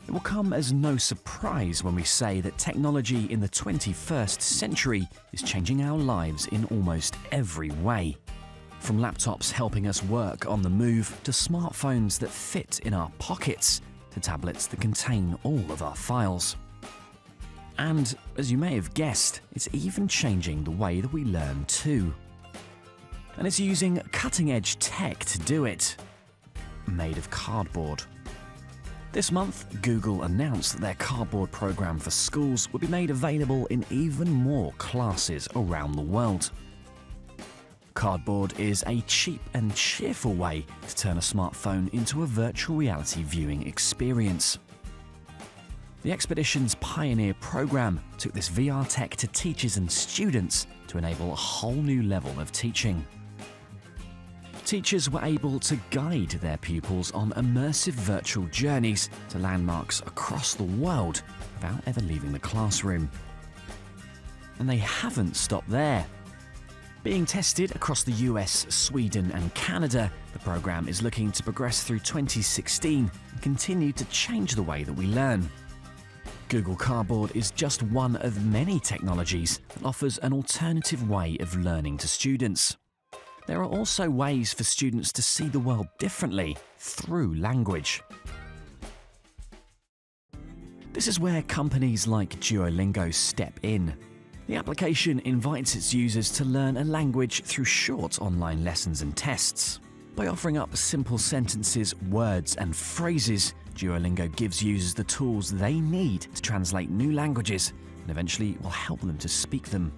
It will come as no surprise when we say that technology in the 21st century is changing our lives in almost every way. From laptops helping us work on the move, to smartphones that fit in our pockets, to tablets that contain all of our files. And, as you may have guessed, it's even changing the way that we learn too. And it's using cutting-edge tech to do it. Made of cardboard. This month, Google announced that their cardboard program for schools would be made available in even more classes around the world. Cardboard is a cheap and cheerful way to turn a smartphone into a virtual reality viewing experience. The expedition's Pioneer program took this VR tech to teachers and students to enable a whole new level of teaching. Teachers were able to guide their pupils on immersive virtual journeys to landmarks across the world without ever leaving the classroom. And they haven't stopped there. Being tested across the US, Sweden and Canada, the program is looking to progress through 2016 and continue to change the way that we learn. Google Cardboard is just one of many technologies that offers an alternative way of learning to students. There are also ways for students to see the world differently through language. This is where companies like Duolingo step in. The application invites its users to learn a language through short online lessons and tests. By offering up simple sentences, words and phrases, Duolingo gives users the tools they need to translate new languages and eventually will help them to speak them.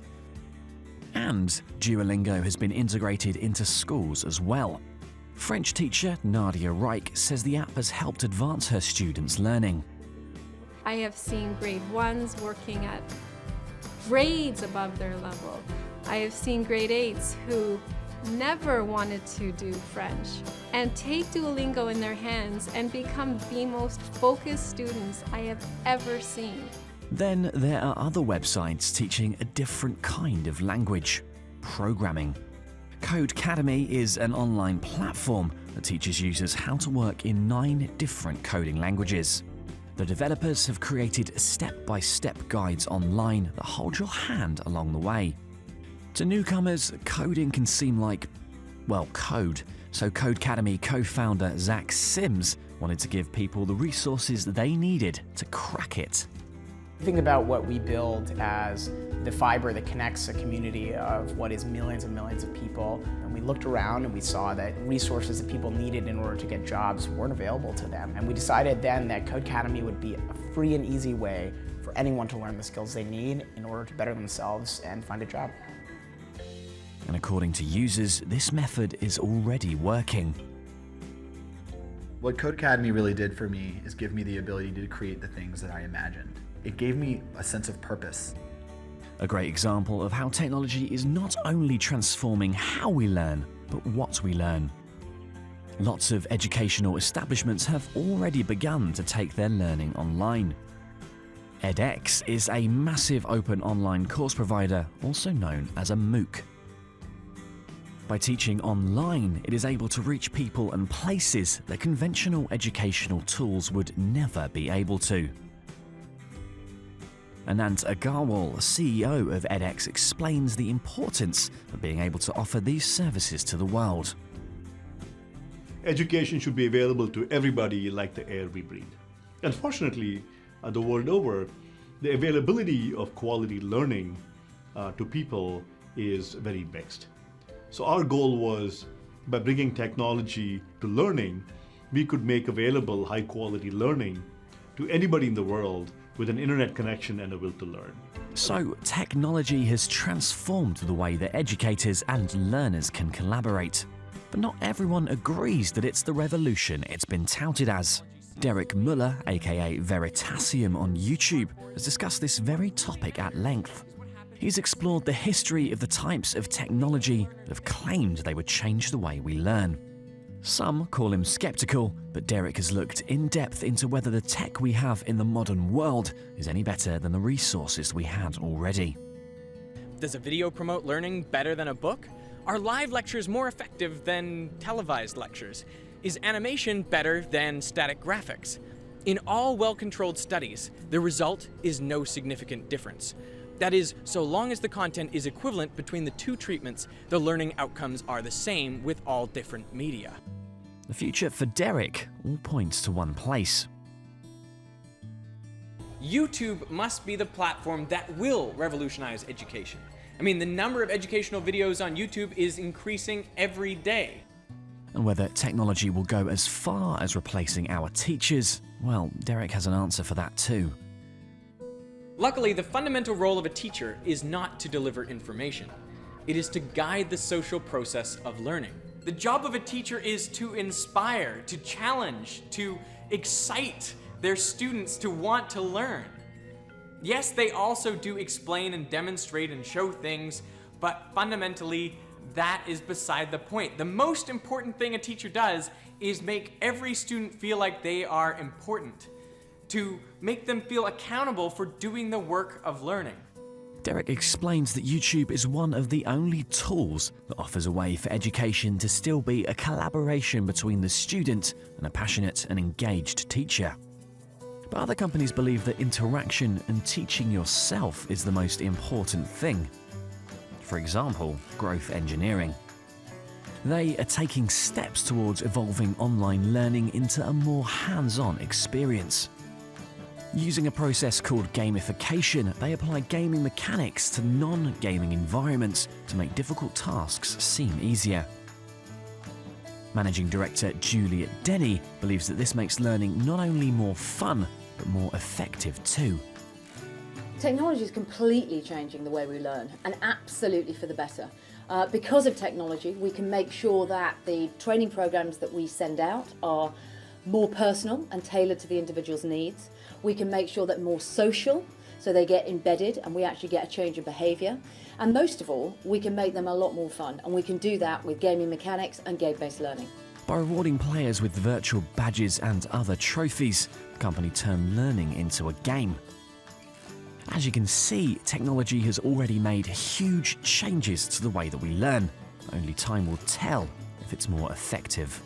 And Duolingo has been integrated into schools as well. French teacher Nadia Reich says the app has helped advance her students' learning. I have seen grade 1s working at grades above their level. I have seen grade 8s who never wanted to do French and take Duolingo in their hands and become the most focused students I have ever seen. Then there are other websites teaching a different kind of language: programming. Codecademy is an online platform that teaches users how to work in 9 different coding languages. The developers have created step-by-step guides online that hold your hand along the way. To newcomers, coding can seem like, well, code. So Codecademy co-founder Zach Sims wanted to give people the resources they needed to crack it. Think about what we build as the fiber that connects a community of what is millions and millions of people. And we looked around and we saw that resources that people needed in order to get jobs weren't available to them. And we decided then that Codecademy would be a free and easy way for anyone to learn the skills they need in order to better themselves and find a job. And according to users, this method is already working. What Codecademy really did for me is give me the ability to create the things that I imagined. It gave me a sense of purpose. A great example of how technology is not only transforming how we learn, but what we learn. Lots of educational establishments have already begun to take their learning online. edX is a massive open online course provider, also known as a MOOC. By teaching online, it is able to reach people and places that conventional educational tools would never be able to. Anant Agarwal, CEO of edX, explains the importance of being able to offer these services to the world. Education should be available to everybody like the air we breathe. Unfortunately, the world over, the availability of quality learning to people is very mixed. So our goal was, by bringing technology to learning, we could make available high-quality learning to anybody in the world with an internet connection and a will to learn. So, technology has transformed the way that educators and learners can collaborate. But not everyone agrees that it's the revolution it's been touted as. Derek Muller, aka Veritasium on YouTube, has discussed this very topic at length. He's explored the history of the types of technology that have claimed they would change the way we learn. Some call him skeptical, but Derek has looked in depth into whether the tech we have in the modern world is any better than the resources we had already. Does a video promote learning better than a book? Are live lectures more effective than televised lectures? Is animation better than static graphics? In all well-controlled studies, the result is no significant difference. That is, so long as the content is equivalent between the two treatments, the learning outcomes are the same with all different media. The future for Derek all points to one place. YouTube must be the platform that will revolutionize education. I mean, the number of educational videos on YouTube is increasing every day. And whether technology will go as far as replacing our teachers, well, Derek has an answer for that too. Luckily, the fundamental role of a teacher is not to deliver information. It is to guide the social process of learning. The job of a teacher is to inspire, to challenge, to excite their students to want to learn. Yes, they also do explain and demonstrate and show things, but fundamentally, that is beside the point. The most important thing a teacher does is make every student feel like they are important, to make them feel accountable for doing the work of learning. Derek explains that YouTube is one of the only tools that offers a way for education to still be a collaboration between the student and a passionate and engaged teacher. But other companies believe that interaction and teaching yourself is the most important thing. For example, growth engineering. They are taking steps towards evolving online learning into a more hands-on experience. Using a process called gamification, they apply gaming mechanics to non-gaming environments to make difficult tasks seem easier. Managing Director Juliet Denny believes that this makes learning not only more fun, but more effective too. Technology is completely changing the way we learn, and absolutely for the better. Because of technology, we can make sure that the training programs that we send out are more personal and tailored to the individual's needs. We can make sure that more social, so they get embedded and we actually get a change in behaviour. And most of all, we can make them a lot more fun, and we can do that with gaming mechanics and game-based learning. By rewarding players with virtual badges and other trophies, the company turned learning into a game. As you can see, technology has already made huge changes to the way that we learn. Only time will tell if it's more effective.